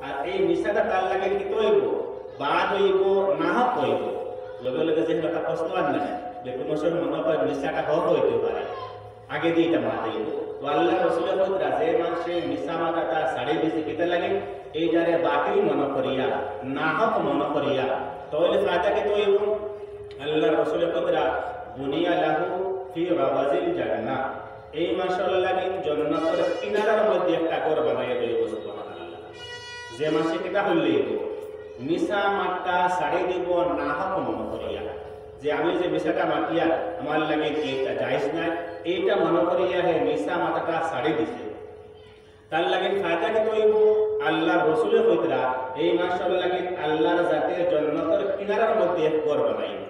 আর এই মিশাটা তার লাগে কি তৈব বাদ হইব না হক হইব লগে লগে যে একটা প্রশ্ন আর না যে কোনো সময় মনে হয় মিশাটা হক হইতে পারে আগে দিয়ে এটা মাথা দিব তো আল্লাহ রসুলের পুত্রা যে মানুষে মিশা মাথাটা সাড়ে দিয়েছে কেতে লাগে এই যারে বাতিল মনে করিয়া না হক মনে করিয়া তাহলে ফায়দাকে তৈব আল্লাহ রসুলের পুত্রা বুনিয়া লাহু ফি রাবাজিল জান্নাহ এই মাশাআল্লাহ জান্নাতের কিনারার মধ্যে একটা ঘর বানাইয়া দেব সুবহানাল্লাহ যে মাসে কিটা হইলে মিশা মাঠটা সাড়ে দিব না হক মনে করিয়া যে আমি যে মিশাটা মাটিয়া আমার লাগে এটা জায়েজ না এইটা মনে করিয়া হে মিশা মাথাটা সাড়ে দিছে তার লাগে ফায়দা কি হইব আল্লাহ রসুলের পুত্রা এই মাশাআল্লাহ আল্লাহর জাতের জান্নাতের কিনারার মধ্যে এক ঘর বানাইব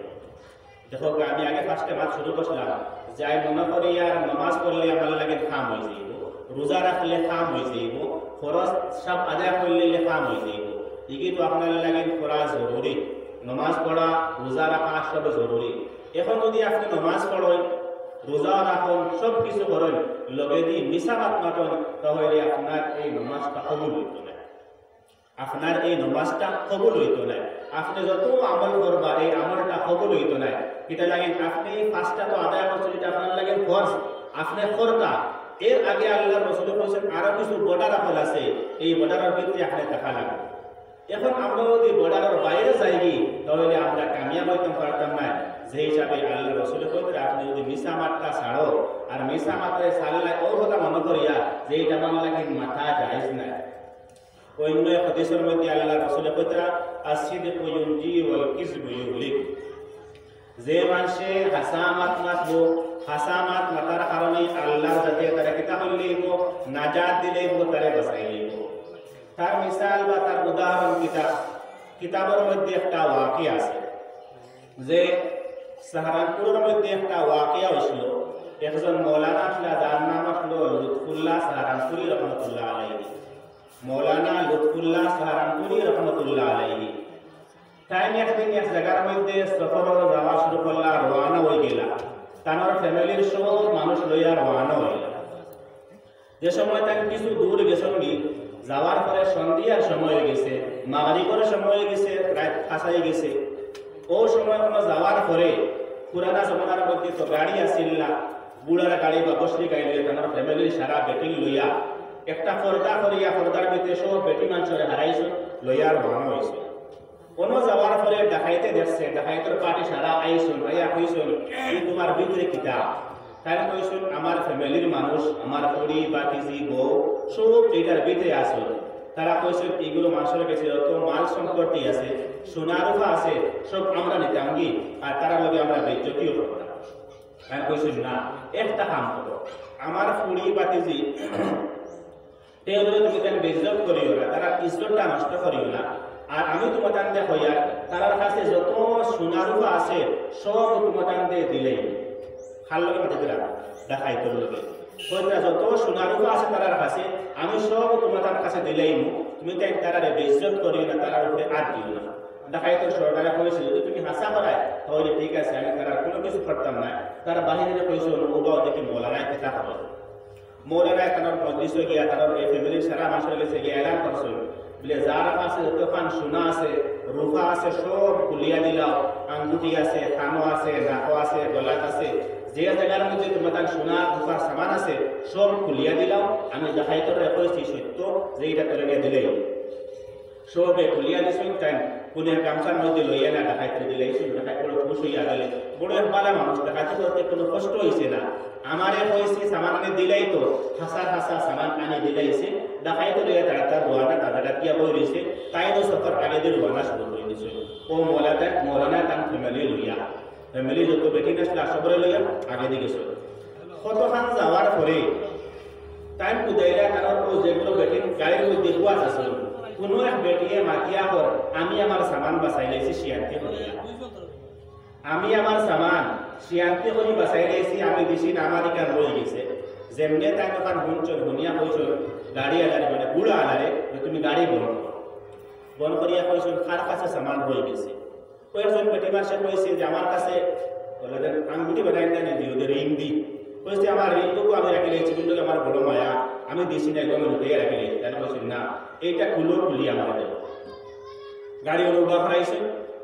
দেখো আমি আগে ফার্স্টে মাছ শুরু করলাম যাই মনে করি আর নামাজ পড়লে আমার লাগে কাম হয়ে যাইব রোজা রাখলে কাম হয়ে যাইব ফরজ সব আদায় করলে কাম হয়ে যাইব এগুলি তো আপনার লাগে করা জরুরি নামাজ পড়া রোজা রাখা সব জরুরি এখন যদি আপনি নামাজ পড়েন রোজা রাখুন সব কিছু করেন লগে দিয়ে মিশা মাত মাতন তাহলে আপনার এই নামাজটা কবুল হইত না আপনার এই নামাজটা কবুল হইত না আপনি যত আমল করবা এই আমলটা কবুল হইত না এটা লাগে আপনি পাঁচটা তো আদায় করছেন এটা আপনার লাগে ফরজ আপনি করতা এর আগে আল্লাহ রসুল বলেছেন আরো কিছু বর্ডার আমল আছে এই বর্ডারের ভিতরে আপনি দেখা লাগবে এখন আমরা যদি বর্ডারের বাইরে যাই তাহলে আমরা কামিয়াব হইতে পারতাম না যে হিসাবে আল্লাহ রসুল বলতে আপনি যদি মিশা মাঠটা ছাড়ো আর মিশা মাত্রে ছাড়লে ওর কথা মনে করিয়া যে এটা আমার লাগে মাথা জায়েজ না অন্য হাদিসের মধ্যে আল্লাহ রসুল বলতে আসিদকু ইউনজি ওয়াল কিযবু ইউহলিক যে মানুষে হাসামাত মাতবো হাসামাত মাতার কারণে আল্লাহর যাতে তারা কিতা হইলেইব নাজাত দিলেইব তারে বাঁচাইলেইব তার মিসাল বা তার উদাহরণ কিতাবের মধ্যে একটা ওয়াকিয়া আছে যে সাহারানপুরের মধ্যে একটা ওয়াকিয়া হয়েছিল একজন মৌলানা আসলে যার নাম আসলো লুৎফুল্লাহ সাহারানপুরি রহমতুল্লাহ আলাইহি মৌলানা লুৎফুল্লাহ সাহারানপুরি রহমতুল্লাহ আলাইহি তাই একদিন এক জায়গার মধ্যে সফর যাওয়া শুরু করলা রওনা হয়ে গেলা তার ফ্যামিলির সব মানুষ লইয়া রওনা হইলা যে সময় তাই কিছু দূর গেছেন যাওয়ার পরে সন্ধ্যার সময় হয়ে গেছে মাগরিবের সময় হয়ে গেছে রাত কাছাই গেছে ও সময় কোনো যাওয়ার পরে পুরানা জমানার মধ্যে তো গাড়ি আসিল না বুড়ার গাড়ি বা বসলি গাড়ি লইয়া তার ফ্যামিলির সারা বেটি লইয়া একটা পর্দা করিয়া পর্দার ভিতরে সব বেটি মানুষের হারাইছে লইয়া রওনা হয়েছে কোনো যাওয়ার পরে দেখাইতে দেখছে দেখাইতের পার্টি সারা আইসুন আইয়া কইসুন এই তোমার ভিতরে কিতাব তাই কইসুন আমার ফ্যামিলির মানুষ আমার পরি বা কিজি বউ সব এটার ভিতরে আসুন তারা কইসুন এগুলো মানুষের কাছে যত মাল সম্পত্তি আছে সোনা রূপা আছে সব আমরা নিতাম কি আর তারা লগে আমরা বেজ্জতিও করতাম তাই কইসুন না একটা কাম করো আমার পরি বা কিজি তেগুলো তুমি কেন বেজ্জত করিও না তারা ইজ্জতটা নষ্ট করিও না আর আমি তোমাদের হইয়া তার কাছে যত সোনারূপা আছে সব তোমাদের দিলেই খাল লগে মাটি দিলাম দেখাই তোর লগে কইরা যত সোনারূপা আছে তার কাছে আমি সব তোমাদের কাছে দিলেই তুমি তাই তারারে বেইজ্জত করিও না তার উপরে হাত দিও না দেখাই তোর সরকারে কইছে যদি তুমি হাসা করায় তাহলে ঠিক আছে আমি তার কোনো কিছু করতাম না তার বাহিরে কইছে ওবাও দেখি মৌলানায় কিতা হবে মৌলানায় তার মজলিসে গিয়া তার এই ফ্যামিলির সারা মানুষের কাছে গিয়া এলান করছে বলে যার কাছে যতক্ষণ সোনা আছে রূপা আছে সব খুলিয়া দিলাও আঙ্গুটি আছে কানো আছে নাকো আছে গলাত আছে যে জায়গার মধ্যে তোমাদের সোনা রূপার সামান আছে সব খুলিয়া দিলাও আমি দেখাইতে কইছি সত্য যে এটা করে নিয়ে দিলেই সবে খুলিয়া দিছুন তাই কোনে গামছার মধ্যে লইয়া না দেখাইতে দিলেইছি দেখাই বড় খুশ হইয়া গেলে বড় ভালো মানুষ দেখাইতে করতে কোনো কষ্ট হয়েছে না আমারে কইছি সামান আনি দিলেই তো হাসা হাসা সামান আনি দিলেইছে দেখাইতে লইয়া তাড়াতাড়ি রওনা দাদাটা কিয়া বই রইছে তাই তো সফর আগে দিয়ে রওনা শুরু করে দিছে ও মৌলানা তার ফ্যামিলি লইয়া ফ্যামিলি যত বেটি আসলে সবরে লইয়া আগে দিয়ে গেছে কতখান যাওয়ার পরে তাই কুদাইলা তার ও যেগুলো বেটি গাড়ির মধ্যে কুয়াশ আছে কোনো এক বেটিয়ে মাতিয়া কর আমি আমার সামান বাঁচাই লাইছি শিয়ান্তি করিয়া আমি আমার সামান শিয়ান্তি করি বাঁচাই লাইছি আমি দিছি না আমার এখান রয়ে গেছে যেমনি তাই তখন শুনছন শুনিয়া কইছন গাড়ি আলারে মানে বুড়া আলারে তুমি গাড়ি বন করিয়া কইছন কার কাছে সামান রয়ে গেছে কয়েকজন বেটি মাসে কইছে যে আমার কাছে আঙ্গুটি বানাই না দিও রিং দি কইছে আমার রিংটুকু আমি রাখি লাইছি কিন্তু আমার বড় মায়া আমি দিছি না এগুলো লুকিয়ে রাখি তাহলে বলছি না এইটা খুলি আমার দেব গাড়ি উবা করাইছে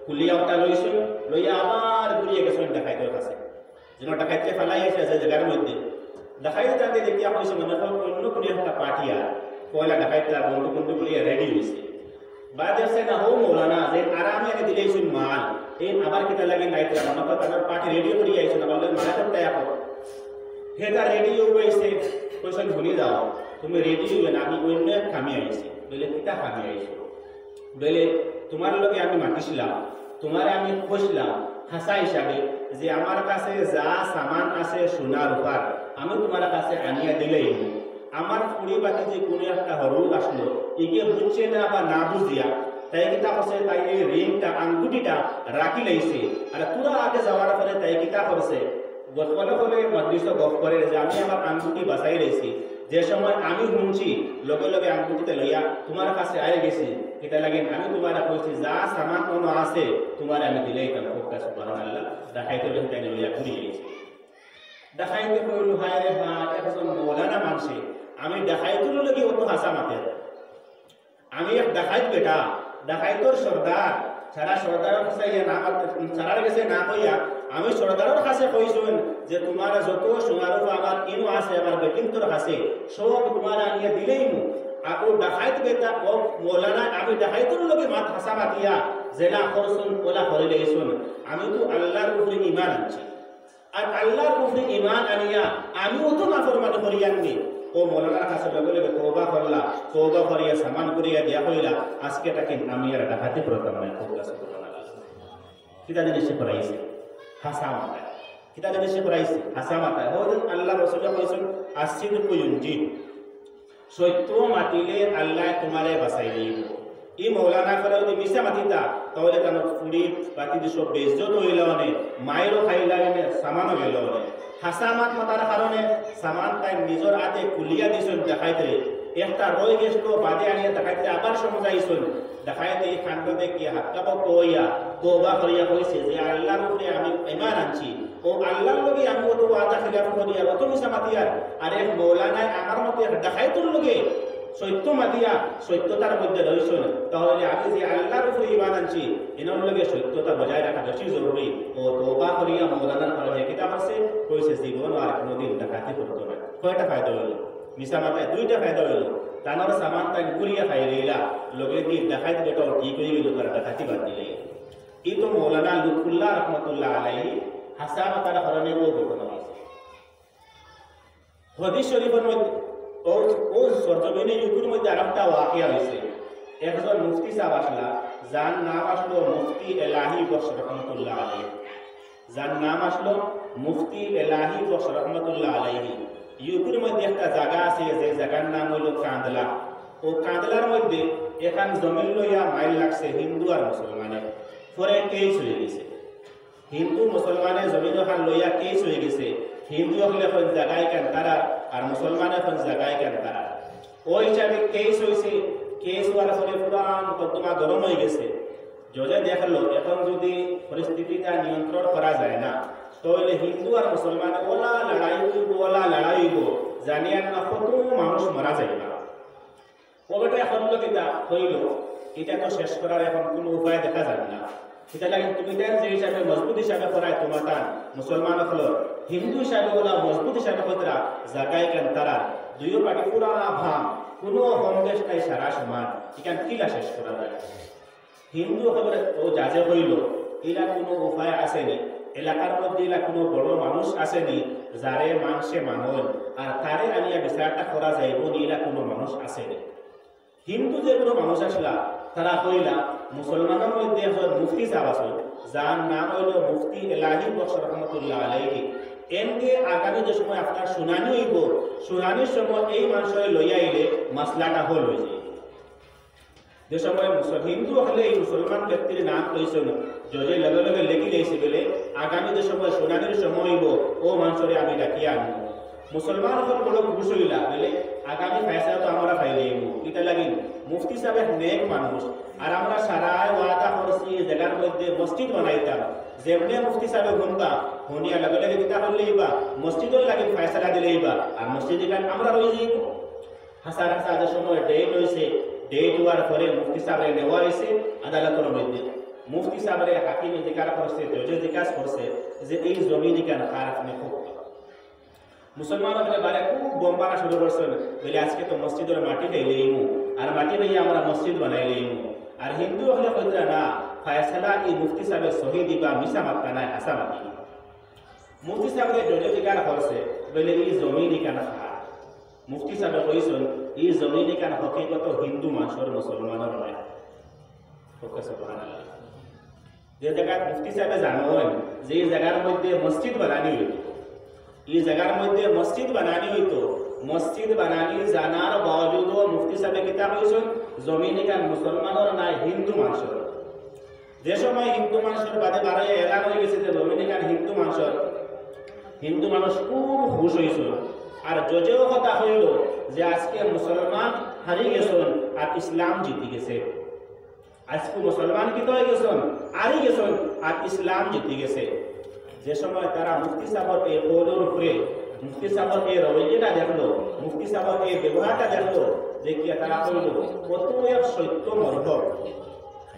খুলিয়া ওটা লইছে লইয়া আবার ঘুরিয়ে গেছে ডাকাইতের কাছে যেন ডাকাইতে ফেলাই আছে জায়গার মধ্যে ডাকাইতে তাকে দেখিয়া কইছে মনে হয় অন্য কোনো একটা পার্টিয়া পয়লা ডাকাইতে বন্ধু গুলিয়ে রেডি হয়েছে বাদে সে না হো মৌলানা যে আরামে এনে দিলেইছেন মাল এই আবার কিতা লাগে নাইতরা মনে হয় তার পার্টি রেডি করি আইছে না বললে মারা করতে আপো হেটা রেডি হইছে কইছেন ভুলি যাও তুমি রেডি হইবে না আমি অন্য এক কামে আইছি বলে কিতা কামে আইছো বলে তোমার লগে আমি মাতিছিলাম তোমারে আমি কইছিলাম হাসা হিসাবে যে আমার কাছে যা সামান আছে সোনা রূপার আমি তোমার কাছে আনিয়া দিলেই আমার ফুড়ি বাতি যে কোনো একটা হরু আসলো একে বুঝছে না বা না বুঝিয়া তাই কিতা করছে তাই এই রিংটা আঙ্গুটিটা রাখি লাইছে আর পুরা আগে যাওয়ার পরে তাই কিতা করছে বলে বলে মজলিস গপ করে যে আমি আমার আঙ্গুটি বাঁচাই রয়েছি যে সময় আমি শুনছি লগে লগে আঙ্গুটিতে লইয়া তোমার কাছে আয় গেছি এটা লাগে আমি তোমার কইছি যা সামান কোনো আছে তোমার আমি দিলেই কেন ফোকা সুবহানাল্লাহ দেখাইতে তাই লইয়া ঘুরি গেছি দেখাইতে কইল হায় রে বা একজন মৌলানা মানছে আমি দেখাইতুর লাগি অত হাসা মাতে আমি এক দেখাইত বেটা দেখাইতর সর্দার সারা সর্দারের কাছে না সারার কাছে না কইয়া আমি সর্দারের কাছে কইছুন যে তোমার যত সোনার আমার ইনো আছে আমার বেটিং তোর কাছে সব তোমার আনিয়ে দিলেই মু আপু দেখাইত বেটা ও মৌলানা আমি দেখাইতর লগে মাত হাসা মাতিয়া জেলা করছুন ওলা করে লইছুন আমি তো আল্লাহর উপরে ঈমান আনছি আর আল্লাহর উপরে ঈমান আনিয়া আমিও তো নাফরমানি করিয়াননি ও মৌলানার কাছে লগে লগে তওবা করিয়া সামান করিয়া দিয়া কইলা আজকে তাকে আমি আর ডাকাতি করতাম না খুব কাছে কিতা জিনিস করাইছে হাসা মাথায় কিতা জিনিস করাইছে হাসা মাথায় হযরত আল্লাহ রাসূল কইছেন আসিদকু ইউনজি সত্য মাতিলে আল্লাহ তোমারে বাঁচাই দিব এই মৌলানা করে যদি মিশা মাতিতা তাহলে কেন ফুড়ি বাতি সব বেজ্জত হইল নে মায়েরও খাইলা নে সামানও গেল নে হাসা মাত মাতার কারণে সামান তাই নিজের হাতে খুলিয়া দিছেন দেখাইতে একটা রয়ে গেছিল বাদে আনিয়া দেখাইতে আবার সমঝাইছেন দেখাইতে এই কাণ্ডতে কি হাক্কাব কইয়া তওবা করিয়া কইছে যে আল্লাহর উপরে আমি ঈমান আনছি ও আল্লাহর লগে আমি তো ওয়াদা খিলাফ করিয়া অত মিশা মাতিয়ার আর এক মৌলানা আমার মতে দেখাইতুর লগে সত্য মাতিয়া সত্যতার মধ্যে রইছেন তাহলে আমি যে আল্লাহর উপরে ঈমান আনছি এনার লগে সত্যতা বজায় রাখা বেশি জরুরি ও তওবা করিয়া মৌলানার কারণে কিতাব আছে কইছে জীবন আর কোনদিন ডাকাতি করতে না কয়টা ফায়দা হলো মিশা মাথায় দুইটা ফায়দা হলো তানার সামান তাই ঘুরিয়া খাই লইলা লগে দিয়ে দেখাই বেটা ঠিক হয়ে গেল তার ডাকাতি বাদ দিলে এই তো মৌলানা লুৎফুল্লাহ রহমতুল্লাহ আলাইহি হাসা মাতার কারণে ও ঘটনা হয়েছে হাদিস শরীফের মধ্যে ও সরজমিনে ইউকুর মধ্যে আরেকটা ওয়াকিয়া হয়েছে একজন মুফতি সাহেব আসলা যার নাম আসলো মুফতি এলাহি বক্স রহমতুল্লাহ আলাইহি যার নাম আসলো মুফতি এলাহি বক্স রহমতুল্লাহ আলাইহি ইউকুর মধ্যে একটা জায়গা আছে যে জায়গার নাম হইল কান্দলা ও কান্দলার মধ্যে এখান জমিন লইয়া মাইল লাগছে হিন্দু আর মুসলমানের পরে কেস হয়ে গেছে হিন্দু মুসলমানের জমিন ওখান লইয়া কেস হয়ে গেছে হিন্দু হলে এখন জায়গায় কেন তারা আর মুসলমান এখন জায়গায় কেন তারা ওই হিসাবে কেস হয়েছে কেস হওয়ার পরে পুরান কদ্দমা গরম হয়ে গেছে জজে দেখলো এখন যদি পরিস্থিতিটা নিয়ন্ত্রণ করা যায় না তাহলে হিন্দু আর মুসলমান ওলা লড়াই হইব জানিয়া না কত মানুষ মারা যায় না ওটা এখন কিতা হইল এটা তো শেষ করার এখন কোনো উপায় দেখা যায় না সেটা লাগে তুমি দেন যে হিসাবে মজবুত হিসাবে করায় তোমার তান মুসলমান হলো হিন্দু হিসাবে ওলা মজবুত হিসাবে কতরা জায়গায় কেন তারা দুইও পার্টি পুরা ভাম কোনো কংগ্রেস নাই সারা সমান এখান কিলা শেষ করা যায় হিন্দু হলে ও যাজে হইল এলা কোনো উপায় আসেনি এলাকার মধ্যে এলা কোনো বড় মানুষ আসেনি যারে মানুষে মানল আর তারে আনিয়া বিচারটা করা যাইব এলা কোনো মানুষ আসেনি হিন্দু যে কোনো মানুষ আসলা তারা কইলা মুসলমানের মধ্যে একজন মুফতি সাহেব আসল যার নাম হইল মুফতি এলাহি বক্স রহমতুল্লাহ আলাইহি এনকে আগামী যে সময় আপনার শুনানি হইব শুনানির সময় এই মানুষের লইয়া আইলে মাসলাটা হল হয়ে যায় যে সময় হিন্দু হলে এই মুসলমান ব্যক্তির নাম কইছেন জজে লগে লগে লেখি দিয়েছে বলে আগামী যে সময় শুনানির সময় হইব ও মানুষরে আমি ডাকিয়া আনব মুসলমান হল বড় খুশ হইলা বলে আগামী ফয়সালা তো আমরা পাইলেই এটা লাগিন মুফতি সাহেব নেক মানুষ আর আমরা সারা ওয়াদা করছি জায়গার মধ্যে মসজিদ বানাইতাম যেমনি মুফতি সাহেব শুনবা শুনিয়া লগে লগে কিতা করলেই বা মসজিদের লাগিন ফয়সালা দিলেই বা আর মসজিদ এখানে আমরা রয়ে যাইব হাসার হাসাদের সময় ডেট হয়েছে, ডেট হওয়ার পরে মুফতি সাহেবের নেওয়া হয়েছে আদালতের মধ্যে। মুফতি সাহেবের হাকিমে জিজ্ঞাসা করছে, জজে জিজ্ঞাসা করছে যে এই জমিন কেন কার আপনি খুব মুসলমান হলে বারে খুব বোমবানা শুরু করছেন, বলে আজকে তো মসজিদের মাটি খাইলে ইমু আর মাটি ভাইয়া আমরা মসজিদ বানাইলে ইমু। আর হিন্দু হলে কইরা না ফায়সালা এই মুফতি সাহেবের সহি দিবা মিশা মাত্রা নাই আসা মাটি। মুফতি সাহেবের জজে জিজ্ঞাসা করছে বলে এই জমিন কেন খার। মুফতি সাহেব কইছেন এই জমিন কেন হকিকত হিন্দু মানুষের মুসলমানের নয়। সুবহানাল্লাহ। যে জায়গা মুফতি সাহেব জানেন যে এই জায়গার মধ্যে মসজিদ বানানি হইতো, এই জায়গার মধ্যে মসজিদ বানানি হইতো, মসজিদ বানানি জানার বাবজুদও মুফতি সাহেব কিতাব হইছেন জমিন কেন মুসলমানের নাই হিন্দু মানুষের। যে সময় হিন্দু মানুষের বাদে বারে এলান হয়ে গেছে যে জমিন কেন হিন্দু মানুষের, হিন্দু মানুষ খুব খুশ হয়েছিল। আর জজেও কথা হইল যে আজকে মুসলমান হারিয়ে গেছেন আর ইসলাম জিতে গেছে। আজকে মুসলমান কি হয়ে গেছেন হারিয়ে গেছেন আর ইসলাম জিতে গেছে। যে সময় তারা মুফতি সাহেবের এই কৌলের উপরে, মুফতি সাহেবের এই রবৈয়াটা দেখলো, মুফতি সাহেবের এই ব্যবহারটা দেখলো, দেখিয়া তারা কইল কত এক সত্য মর্ধ।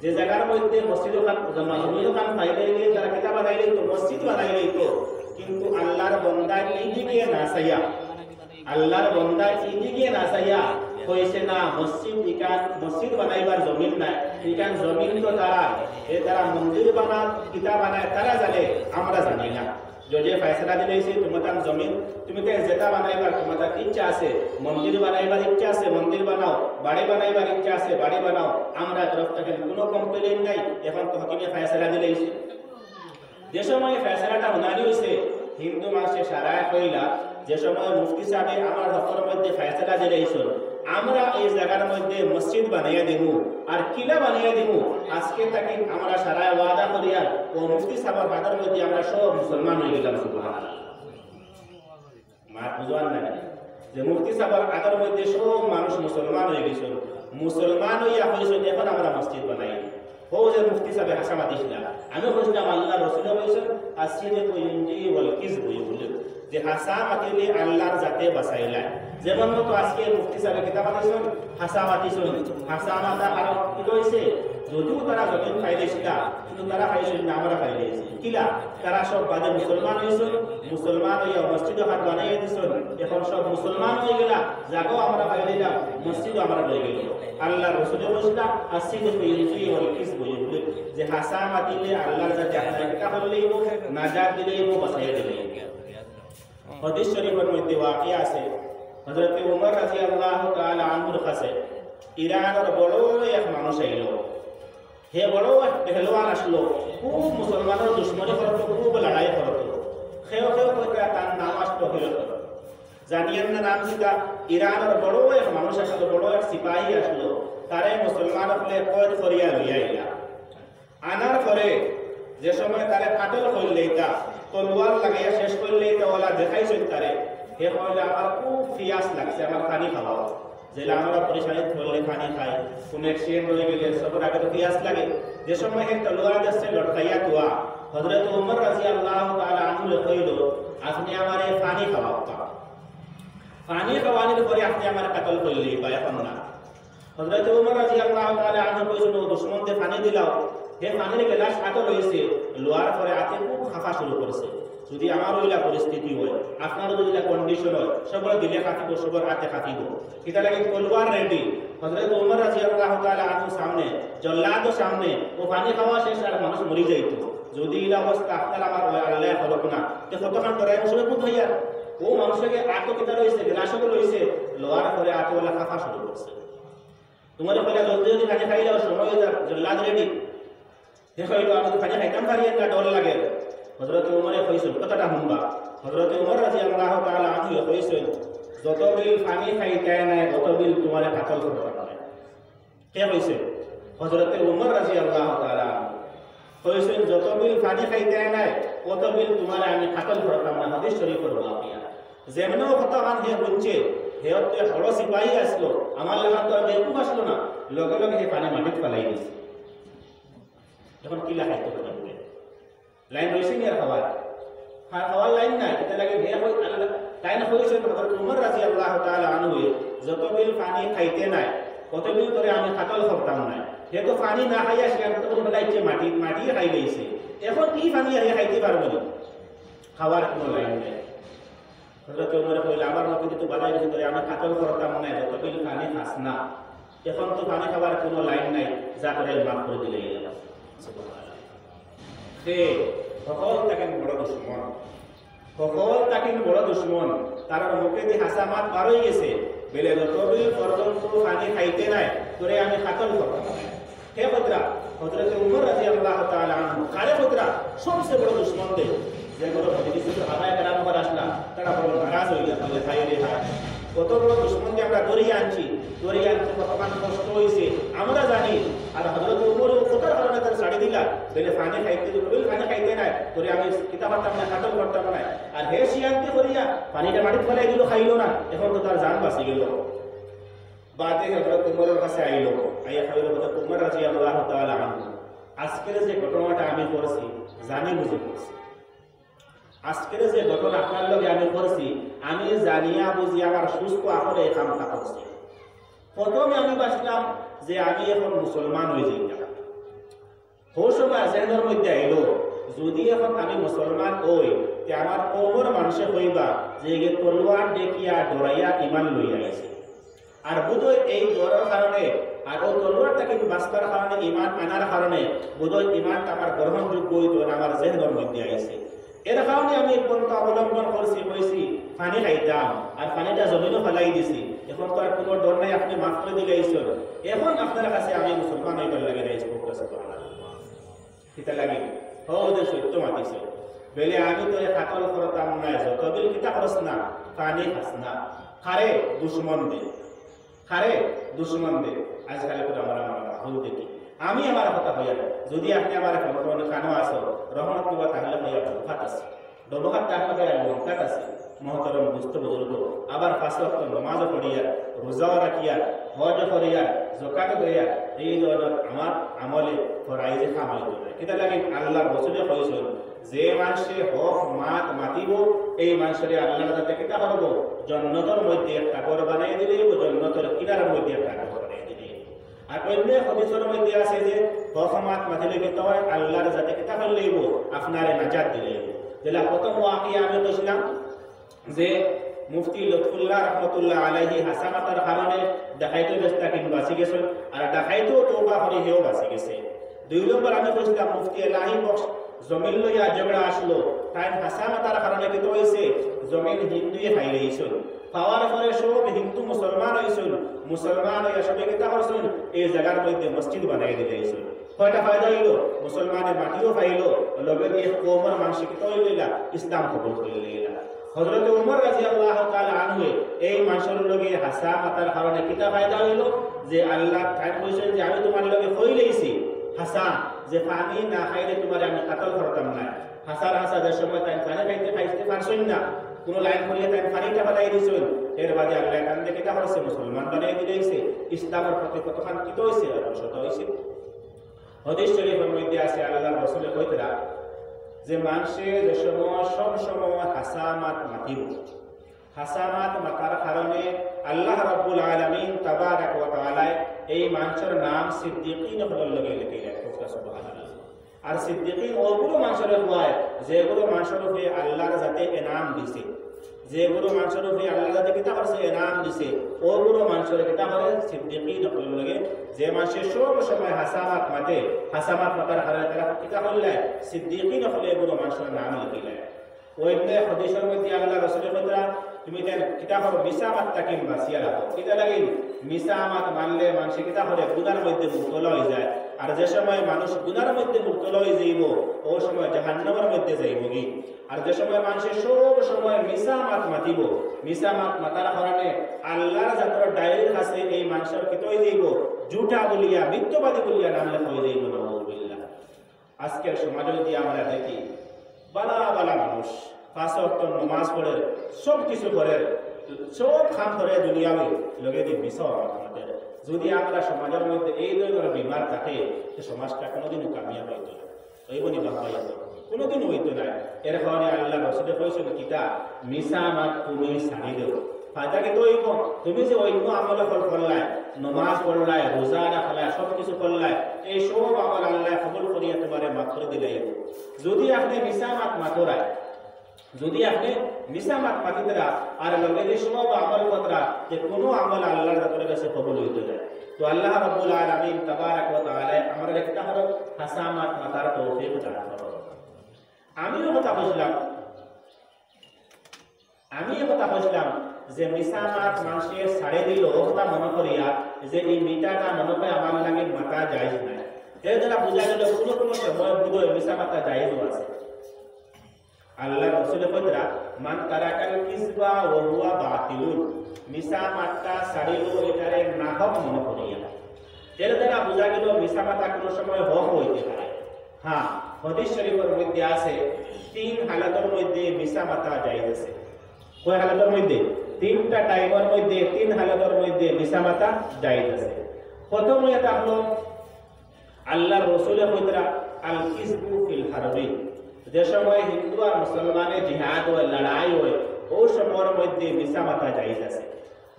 যে জায়গার মধ্যে মসজিদ খান পাইলে তারা কিতাব বানাইলে তো মসজিদ বানাইলে তো, কিন্তু আল্লাহর বন্দা এইদিকে না চাইয়া, আল্লাহর বন্দা এইদিকে না চাইয়া কইছে না মসজিদ ইকান মসজিদ বানাইবার জমিন নাই, ইকান জমিন তো তারা তারা মন্দির বানা কিতাব বানায় তারা জানে, আমরা জানি না। জজে ফয়সালা দিলেছে তোমার জমিন তুমি তো যেটা বানাইবার তোমার ইচ্ছা আছে, মন্দির বানাইবার ইচ্ছা আছে মন্দির বানাও, বাড়ি বানাইবার ইচ্ছা আছে বাড়ি বানাও, আমরা তরফ থেকে কোনো কমপ্লেইন নাই। এখন তো হাকিমে ফয়সালা দিলেছে। যে সময় ফয়সালাটা উনানি হয়েছে হিন্দু মানুষের সারায় কইলা যে সময় মুফতি সাহেব আমার হকর মধ্যে ফয়সালা দিলেছেন আমরা এই জায়গার মধ্যে মসজিদ বানাইয়া দিব আর কিলা বানাইয়া দিব, আজকে তাকে আমরা সারায় ওয়াদা করিয়া ও মুফতি সাহেবের হাতের মধ্যে আমরা সব মুসলমান হয়ে গেলাম। সুবহানাল্লাহ। মা বুঝান না যে মুফতি সাহেবের হাতের মধ্যে সব মানুষ মুসলমান হয়ে গেছে, মুসলমান হইয়া হয়েছেন এখন আমরা মসজিদ বানাই। ও যে মুফতি সাহেব হাসামা দিছিল, আমি বলছিলাম আল্লাহ রসুল বলছেন আসিদে কইন্দি ওয়াল কিযবু বলে যে হাসামা দিলে আল্লাহর জাতে বাঁচাইলা। যেমন মতো আজকে মুফতি সাহেব কিতাব আনিছেন হাসামা দিছেন, হাসামাটা আর কি হইছে যদিও তারা জমিন খাইলেছিল কিন্তু তারা খাইছেন না আমরা খাইলেছি কিলা তারা সব বাদে মুসলমান হয়েছে, মুসলমান হইয়া মসজিদ হাত বানাইয়া দিছেন, এখন সব মুসলমান হয়ে গেলা জাগো আমরা খাইলাম মসজিদ আমরা হয়ে গেল। আল্লাহ রসুল বলছিলাম আসিদে কইন্দি ওয়াল কিযবু বলে যে হাসামা দিলে আল্লাহর জাতে আপনার কিতাব হলেই নাজাত দিলেই বাঁচাইয়া দিলেই। হাদিস শরীফের মধ্যে ওয়াকিয়া আছে হযরত ওমর রাদিয়াল্লাহু তাআলা আনহুর কাছে ইরানের বড় এক মানুষ আইলো। হে বড় এক পেহলওয়ান আসলো, খুব মুসলমানের দুশ্মনী করত, খুব লড়াই করত। খেয়ে কইরা তার নাম আসতো হিরত। জানিয়েন না নাম কিটা? ইরানের বড় এক মানুষ আসলো, বড় এক সিপাহী আসলো, তারে মুসলমান হলে কয়েদ করিয়া লইয়া আইলা। আনার পরে যে সময় তারে কাটল করলে তা তলোয়ার লাগাইয়া শেষ করলে তা ওলা দেখাইছেন তারে, হে কইলে আমার খুব পিয়াস লাগছে, আমার পানি খাওয়াও। যেটা আমরা পরিশানিত করলে পানি খাই, কোন অ্যাক্সিডেন্ট হয়ে গেলে সবার আগে তো পিয়াস লাগে। যে সময় এক তলোয়ার যাচ্ছে লটকাইয়া তোয়া হযরত ওমর রাদিয়াল্লাহু তাআলা আনহু কইল আপনি আমারে পানি খাওয়াও। পানি খাওয়ানোর পরে আপনি আমার কাতল করলে বা এখন না। হযরত ওমর রাদিয়াল্লাহু তাআলা আনহু কইছিল দুশমনকে পানি দিলাও, হে পানির গ্লাস হাতে রয়েছে লোয়ার পরে হাতে খুব খাফা শুরু করেছে। যদি আমার ওইলা পরিস্থিতি হয়, আপনারও যদি কন্ডিশন হয়, সবার দিলে কাটিব, সবার হাতে কাটিব। এটা লাগে তলোয়ার রেডি। হযরত ওমর রাদিয়াল্লাহু তাআলা আনহু সামনে জল্লাদ সামনে ও পানি খাওয়া শেষ আর মানুষ মরে যাইতো। যদি এই অবস্থা আপনার আমার আল্লাহ হলো না তো কতক্ষণ ধরে মুসলে পুত হইয়া ও মানুষকে আটো কিতা রয়েছে গ্লাসও রয়েছে লোয়ার পরে আটোওয়ালা খাফা শুরু করছে। তোমার পরে জলদি যদি পানি খাই যাও সময় হয়ে যাক, জল্লাদ রেডি। দেখো আমি তো পানি খাইতাম পারি একটা ডর লাগে। হযরত ওমরে কইছেন কথাটা শুনবা। হযরত ওমর রাদিয়াল্লাহু তাআলা আনহু কইছেন যত বিল পানি খাইতে নাই তত বিল তোমারে কাতল করতে পারে। কে কইছে? হযরত ওমর রাদিয়াল্লাহু তাআলা কইছেন যত বিল পানি খাইতে নাই তত বিল তোমারে আমি কাতল করতাম না। হাদিস শরীফের ওয়াকিয়া। যেমনও কথা মান হে বলছে হেয়তে বড় সিপাহী আসলো, আমার লাগা তো বেকুব আসলো না, লগে লগে হে পানি মাটিতে ফেলাই দিছে। এখন কি লাগাইতে হবে লাইন রয়েছে নি আর খাবার খাওয়ার লাইন নাই, এটা লাগে হে কই আল্লাহ তাই না কইছেন হযরত ওমর রাদিয়াল্লাহু তাআলা আনহু যতবিল পানি খাইতে নাই কতবিল করে আমি কাতল করতাম না হে তো পানি না খাইয়া সে তো বলাইছে মাটি মাটি খাই গইছে এখন কি পানি আর খাইতে পারবো না খাওয়ার কোনো লাইন নেই হযরত ওমর কইলা আমার নবী তো বলাই গেছে আমি কাতল করতাম না যতবিল পানি খাস না এখন তো পানি খাওয়ার কোনো লাইন নাই যা করে মাফ করে দিলে সুবহানাল্লাহ হে সকল তাকে বড় দুশমন সকল তাকে বড় দুশমন তার মুখে দিয়ে হাসামাত বার হয়ে গেছে বেলে যতবিল পর্যন্ত পানি খাইতে নাই তোরে আমি কাতল করতাম হে খোদরা হযরত ওমর রাদিয়াল্লাহু তাআলা আনহু কারে খোদরা সবচেয়ে বড় দুশমন দে যেগুলো মজলিসে সাহাবায়ে কেরাম করে আসলা তারা বড় নারাজ হইয়া বলে ভাই রে ভাই কত বড় দুশমন যে আমরা ধরিয়ে আনছি কতমান কষ্ট হয়েছে আমরা জানি আর হযরত ওমর কোথার কারণে তার ছাড়ি দিলা বলে পানি খাইতে বিল পানি খাইতে নাই তোরে আমি কিতাব পড়তাম না কাতল করতাম না আর হে শিয়ান্তে করিয়া পানিটা মাটিতে ফেলাই দিল খাইলো না এখন তো তার জান বাঁচি গেল বাদে হযরত ওমরের কাছে আইলো আইয়া কইলো হযরত ওমর রাদিয়াল্লাহু তাআলা আনহু আজকের যে ঘটনাটা আমি করেছি জানি বুঝে করছি আজকের যে ঘটনা আপনার লগে আমি করছি আমি জানিয়া বুঝি আমার সুস্থ আসলে এই কামটা করছি প্রথমে আমি ভাবছিলাম যে আমি এখন মুসলমান হয়ে যাই ওই সময় জেনের মধ্যে আইলো যদি এখন আমি মুসলমান হই তে আমার কবর মানুষে হইবা যে তলোয়ার দেখিয়া ডরাইয়া ইমান লইয়া আইছে আর বোধহয় এই ডরের কারণে আর ও তলোয়ারটাকে বাঁচবার কারণে ইমান আনার কারণে বোধহয় ইমানটা আমার গ্রহণযোগ্য হইতো আমার জেনের মধ্যে আইছে এর কারণে আমি পন্থা অবলম্বন করছি কইছি পানি খাইতাম আর পানিটা জমিনও ফেলাই দিছি এখন তো আর কোনো ডর নাই আপনি মাফ করে দিলে ঈশ্বর এখন আপনার কাছে আমি মুসলমান হইবার লাগে নাই কিতা লাগে ওদের সত্য মাতিছে বেলে আমি তোরে কাতল করতাম না যতবিল কিতা করস না পানি খাস না খারে দুশ্মন দে আজকাল করে আমার ভুল দেখি আমি আমার কথা হইয়া যদি আপনি আমার কানো আসো রহমত কিবা তাহলে হইয়া ডবহাত আছে ডবহাত তাহলে লঙ্কাত আছে মহতরম দুস্থ বুজুর্গ আবার 5 ওয়াক্ত নামাজও পড়িয়া রোজাও রাখিয়া হজ করিয়া যাকাত করিয়া এই ধরনের আমার আমলে ফরাইজে কামাই করে কিতা লাগে আল্লাহর রাসূলে কইছেন যে মানুষে হক মাতিব এই মানুষের আল্লাহর কাছে কিতা করব জান্নাতের মধ্যে একটা ঘর বানাই দিলে জান্নাতের কিনারার মধ্যে একটা ঘর বানাই দিলে আর অন্য হাদিসের মধ্যে আছে যে হক মাতিলে কিতা হয় আল্লাহর কাছে কিতা করলেইব আপনারে নাজাত দিলেইব যেটা প্রথম ওয়াকিয়া আমি কইছিলাম যে মুফতি লুৎফুল্লাহ রহমতুল্লাহ আলাইহি হাসামাতার কারণে ডাকাইতে বেস্তাকিন বাঁচি গেছে আর ডাকাইতেও তওবা করে হেও বাঁচি গেছে 2 নম্বর আমি কইছিলাম মুফতি এলাহি বক্স জমিন লইয়া ঝগড়া আসলো তাই হাসামাতার কারণে কি হইছে জমিন হিন্দুয়ে খাই লইছিল পাওয়ার পরে সব হিন্দু মুসলমান হইছিল মুসলমান হইয়া সবে কিতা করছিল এই জায়গার মধ্যে মসজিদ বানাই দিয়েছিল কয়টা ফায়দা হইলো মুসলমানের মাটিও পাইলো লগে দিয়ে কওমের মানসিকতা হইলা ইসলাম কবুল করে লইলা হযরত ওমর রাদিয়াল্লাহু তাআলা আনহু এই মানুষের লগে হাসামাতার কারণে কিতা ফায়দা হইলো যে আল্লাহ তাই কইছেন যে আমি তোমার লগে কইলেইছি হাসান যে পানি না খাইলে তোমার আমি কাতল করতাম না হাসার সময় তাই পানি খাইতে পারছেন না কোন লাইন করিয়ে তাই পানিটা বানাই দিয়েছেন এর বাদে আল্লাহ কান দেখে কিতা হচ্ছে মুসলমান বানাই দিয়েছে ইসলামের প্রতি কতখান কিত হইছে আর শত হইছে হাদিস শরীফের মধ্যে আছে আল্লাহর রাসূল কইতরা যে মানুষে যে সময় সব সময় হাসামাত মাতিব হাসামাত মাতার কারণে আল্লাহ রাব্বুল আলামিন তাবারাক ওয়া তাআলা এই মানুষের নাম সিদ্দিকিন হল লগে লিখে রাখছে সুবহানাল্লাহ আর সিদ্দিকিন ওগুলো মানুষের হয় যেগুলো মানুষের উপরে আল্লাহর জাতে ইনাম দিছে যেগুলো মানুষের উপরে আল্লাহর জাতে কিতা করছে ইনাম দিছে ওগুলো মানুষের কিতা করে সিদ্দিকিন হল লগে যে মানুষের সব সময় হাসামাত মাতার কারণে তারা কিতা করলে সিদ্দিকিন হলে এগুলো মানুষের নাম লিখিলে ওইতে হাদিসের মধ্যে আল্লাহ রাসূল কইরা তুমি দেন কিতাব মিসামাত তাকিম বাসিয়া রাখো কিতা লাগে মিসামাত মানলে মানুষ কিতা করে গুনার মধ্যে মুক্তল হয়ে যায় আর যে সময় মানুষ গুনার মধ্যে মুক্তল হয়ে যাইব ওই সময় জাহান্নামের মধ্যে যাইব কি আর যে সময় মানুষের সব সময় মিসামাত মাতার কারণে আল্লাহর জাতর ডায়ের কাছে এই মানুষের কিতা হয়ে যাইব জুটা বলিয়া মিথ্যাবাদী বলিয়া নাম লেখা হয়ে যাইব নাউযুবিল্লাহ আজকের সমাজে যদি আমরা দেখি বালা মানুষ 5 ওয়াক্ত নামাজ পড়ে সব কিছু করে সব কাম করে দুনিয়াতে লগে দিয়ে বিষয় আমাদের যদি আমরা সমাজের মধ্যে এই ধরনের বিমার থাকে সে সমাজটা কোনোদিনও কামিয়াব হইতো না হইব নি বাবা কোনোদিন হইতো না। এর কারণে আল্লাহ রসুলে কইছেন কিতা মিশা মাত তুমি ছাড়ি দেও। ফায়দা কিন্তু হইব তুমি যে অন্য আমল করলাই, নমাজ পড়লাই, রোজা রাখলাই, সব কিছু করলাই, এই সব আমল আল্লাহ কবুল করিয়া তোমারে মাফ করে দিলাই। যদি আপনি মিশা মাত মাতরায়, যদি আপনি মিশা মাত মাতিতরা আর লগে যে সব আমল কতরা যে কোনো আমল আল্লাহর কাছে কবুল হইতে যায়। তো আল্লাহ রাব্বুল আলামিন তাবারাক ওয়া তাআলা আমরা একটা হলো হাসামাত মাতার তৌফিক দান করুন। আমিও কথা বুঝলাম যে মিসামাত মানুষের ছাড়ে দিল কথা মনে করিয়া যে এই মিটাটা মনে করে আমার লাগে মাতা জায়েজ নাই। এর দ্বারা বোঝা গেল কোনো কোনো সময় বুঝো মিসামাতা জায়েজও আছে। আল্লাহ রাসূল কইরা মান তারাকাল কিসবা ওয়া হুয়া বাতিলুন, মিসামাতটা ছাড়িল এটারে নাহক মনে করিয়া। এর দ্বারা বোঝা গেল মিসামাতা কোনো সময় হক হইতে পারে। হ্যাঁ, হাদিস শরীফের মধ্যে আছে তিন হালাতের মধ্যে মিসামাতা জায়েজ আছে। কয় হালাতের মধ্যে? তিনটা টাইমের মধ্যে তিন হালাতের মধ্যে মিসামাতা জায়েজ আছে। প্রথম এটা হলো আল্লাহর রাসূলের কইরা আল কিসবু ফিল হারবি, যে সময় হিন্দু আর মুসলমানের জিহাদ হয়, লড়াই হয়, ওই সময়ের মধ্যে মিসামাতা জায়েজ আছে।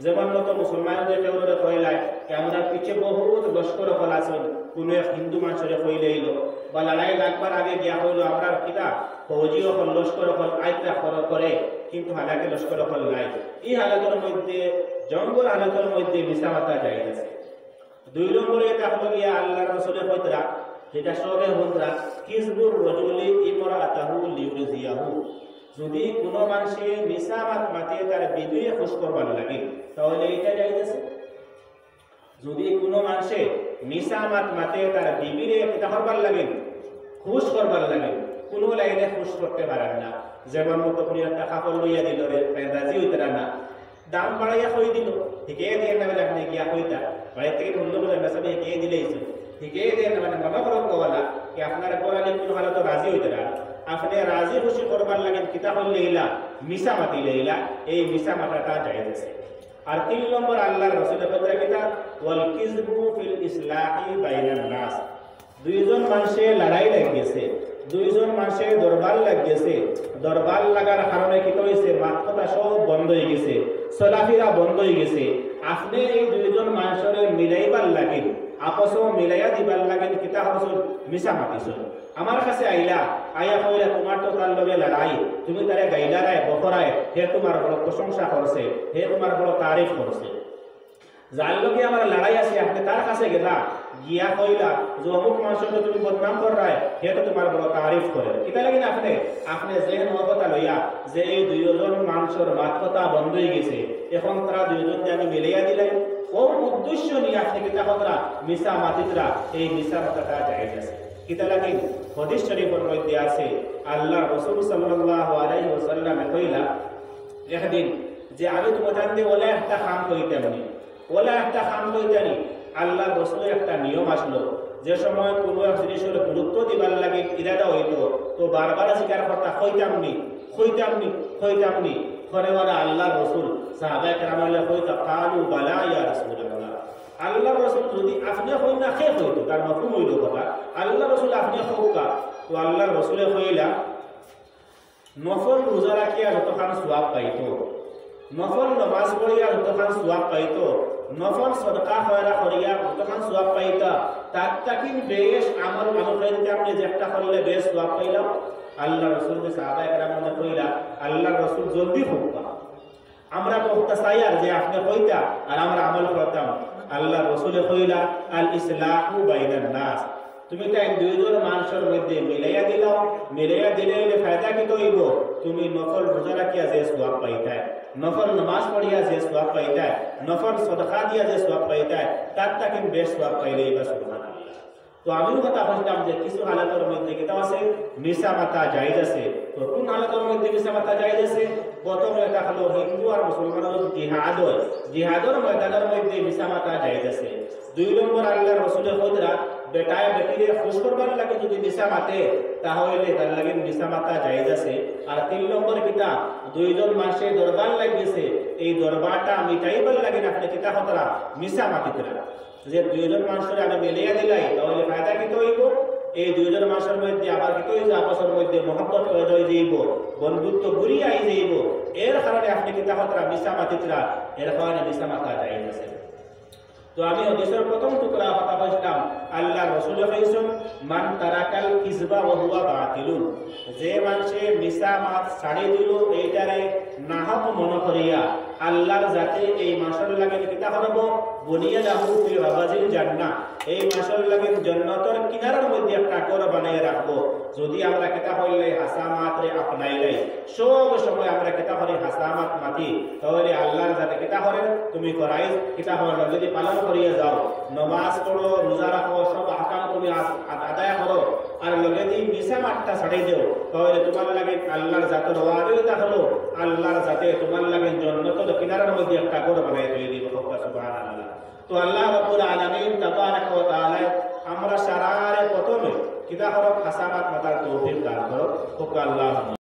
যেমন মতো মুসলমানদের কেউ কইলাই আমরা পিছিয়ে বহুত লস্কর হল আছেন, কোনো এক হিন্দু মানুষের কইলে এলো বা লড়াই লাগবার আগে গিয়া হইল আমরা কিনা ফৌজিও হল লস্কর হল আইতা করে, কিন্তু হালাকে লস্কর হল নাই। এই হালাতের মধ্যে জঙ্গল হালাতের মধ্যে মিসামাতা জায়েজ আছে। দুই নম্বরে এটা হলো গিয়া আল্লাহ রাসূলের কইরা যেটা সবে হলরা কিসবুর রাজুলি ইমরাতাহু লিউজিয়াহু, যদি কোনো মানুষে মিসামাত মাতে তার বিবিকে খুশ করবার লাগে তাহলে এটা জায়েজ আছে। যদি কোনো মানুষে মিসামাত মাতে তার বিবিরে কিতা করবার লাগে, খুশ করবার লাগে, কোনো লাইনে খুশ করতে পারেন না। যেমন মতো কোনো একটা কাপড় লইয়া দিল রে রাজি হইতে না, দাম বাড়াইয়া কই দিল, ঠিকই দিয়ে না বলে আপনি গিয়া কইতা বাড়ি থেকে মূল্য বলে মেসাবে কে দিলেইছে, ঠিকই দিয়ে না মানে মনে করো কোলা কি আপনার কোরআনে কোনো হালত রাজি হইতে না, আপনি রাজি খুশি করবার লাগে কিতাব লইলা মিশা মাতি লইলা, এই মিশা মাতাটা জায়েজ আছে। আর তিন নম্বর আল্লাহর রাসূলের কথা কিতা ওয়াল কিযবু ফিল ইসলাহি বাইনান নাস, দুইজন মানুষে লড়াই লাগিয়েছে, দুইজন মানুষে দরবার লাগিয়েছে, দরবার লাগার কারণে কি হইছে মাতকতা সব বন্ধ হয়ে গেছে, চলাফেরা বন্ধ হয়ে গেছে। আপনি এই দুইজন মানুষের মিলাইবার লাগেন, আপস মিলাইয়া দিবার লাগেন কিতা হচ্ছে মিশা মাতিছ। আমার কাছে আইলা আয়া কইলা তোমার তো তার লগে লড়াই, তুমি তারে গাইলারায় বকরায়, হে তোমার বড় প্রশংসা করছে, হে তোমার বড় তারিফ করছে। যার লগে আমার লড়াই আছে আপনি তার কাছে গেলা গিয়া কইলা যে অমুক মানুষের তুমি বদনাম কর রায়, হে তো তোমার বড় তারিফ করে। কিতা লাগে না আপনি জেহেন কথা লইয়া যে এই দুইজন মানুষের মাতকতা বন্ধ হয়ে গেছে, এখন তারা দুইজনকে আমি মিলাইয়া দিলাই, ও উদ্দেশ্য নিয়ে আপনি কিতা কথা মিশা মাতিতরা, এই মিশা মাতাটা জায়েজ আছে। কিতা লাগে হাদিস শরীফের মধ্যে আছে আল্লাহ রাসূল সাল্লাল্লাহু আলাইহি ওয়াসাল্লাম কইলা একদিন যে আমি তোমাদের দিয়ে ওলা একটা কাম কইতাম নি, ওলা একটা কাম কইতানি। আল্লাহ রাসূলের একটা নিয়ম আসলো, যে সময় কোনো এক জিনিসের গুরুত্ব দিবার লাগে ইরাদা হইতো তো বারবার স্বীকার করতা কইতাম নি পরে আল্লাহ রাসূল সাহাবায়ে কেরামকে কইতা কালু বালা ইয়া রাসূলুল্লাহ, আল্লাহ রাসূল যদি আপনি কই না কে কইতো তার মাফহুম হইল কথা আল্লাহ রাসূল আপনি কওকা, তো আল্লাহ রাসূলে কইলা নফল রোজা রাখিয়া যতখান সওয়াব পাইতো, নফল নামাজ পড়িয়া যতখান সওয়াব পাইতো, নফল সদকা খয়রা করিয়া যতখান সওয়াব পাইতা, তার তাকিন বেশ আমল খাইতে আপনি যেটা করলে বেশ সওয়াব পাইলাম। আল্লাহ রাসূলকে সাহাবায়ে কেরামকে কইলা আল্লাহ রাসূল জলদি কওকা, আমরা তো চাই আর যে আপনি কইতা আর আমরা আমল করতাম। আল্লাহ রাসূলে কইলা আল ইসলাহু বাইনান নাস, তুমি তাই দুইজন মানুষের মধ্যে মিলাইয়া দিলে ফায়দা কি হইব, তুমি নফল রোজা রাখিয়া যে সওয়াব পাইতা, নফল নামাজ পড়িয়া যে সওয়াব পাইতা, নফল সদকা দিয়া যে সওয়াব পাইতা, তার তাকে বেশ সওয়াব পাইলেই বা সুবহানাল্লাহ। তো আমিও কথা বলতাম যে কিছু হালাতের মধ্যে কিতা আছে মিশা মাতা জায়েজ আছে। তো কোন হালাতের মধ্যে মিশা মাতা জায়েজ আছে? প্রথম এটা হলো হিন্দু আর মুসলমানের জিহাদ হয়, জিহাদের ময়দানের মধ্যে মিশা মাতা জায়েজ আছে। দুই নম্বর আল্লাহ রাসূলের হযরত বেটায় বেটিরে খুশ করবার লাগে যদি মিশা মাতে তাহলে তার লাগে মিশা মাতা জায়েজ আছে। আর তিন নম্বর কিতা দুইজন মাসে দরবার লাগিয়েছে, এই দরবারটা মিটাইবার লাগে না আপনি কিতা হতরা মিশা মাতিতরা, যে দুইজন মানুষের আমি মিলিয়ে দিলাই তাহলে ফায়দা কি হইব, এই দুইজন মাসের মধ্যে আবার কি কই যে আপসের মধ্যে মহব্বত হয়ে যাইব, বন্ধুত্ব ঘুরি আই যাইব, এর কারণে আপনি কিতা হতরা মিশা মাতিতরা, এর কারণে মিশা মাতা যাই আছে। তো আমি হাদিসের প্রথম টুকরা কথা বলছিলাম, আল্লাহ রাসূল কইছেন মান তারাকাল কিযবা ওয়া হুয়া বাতিলুন, যে মানুষে মিশা মাত ছাড়ি দিল এইটারে নাহক মনে করিয়া আল্লাহর জাতে এই মাসের লাগে কিতা করব, বনিয়া লাহু ফি রাবাজিল জান্নাহ, এই মাসের লাগে জান্নাতের কিনারার মধ্যে একটা ঘর বানায় রাখবো। যদি আমরা কিতা হইলে হাসামাতরে আপনাইলাই, সব সময় আমরা কিতা করি হাসামাত মাতি, তাহলে আল্লাহর জাতে কিতা করেন তুমি করাই কিতা হলো, যদি পালন করিয়া যাও, নামাজ পড়ো, রোজা রাখো, সব আহকাম তুমি আদায় করো, আর লগে দিয়ে মিশা মাঠটা ছাড়িয়ে দেও, তাহলে তোমার লাগে আল্লাহর জাতের ওয়াদিটা হলো আল্লাহর জাতে তোমার লাগে জান্নাতের কিনারার মধ্যে একটা ঘর বানায় দিয়ে দিব। সুবহানাল্লাহ। তো আল্লাহ রাব্বুল আলামিন তাবারাক ওয়া তাআলা আমরা সারারে প্রথমে কিতা হলো হাসানাত মাতার তৌফিক দান করো। আল্লাহ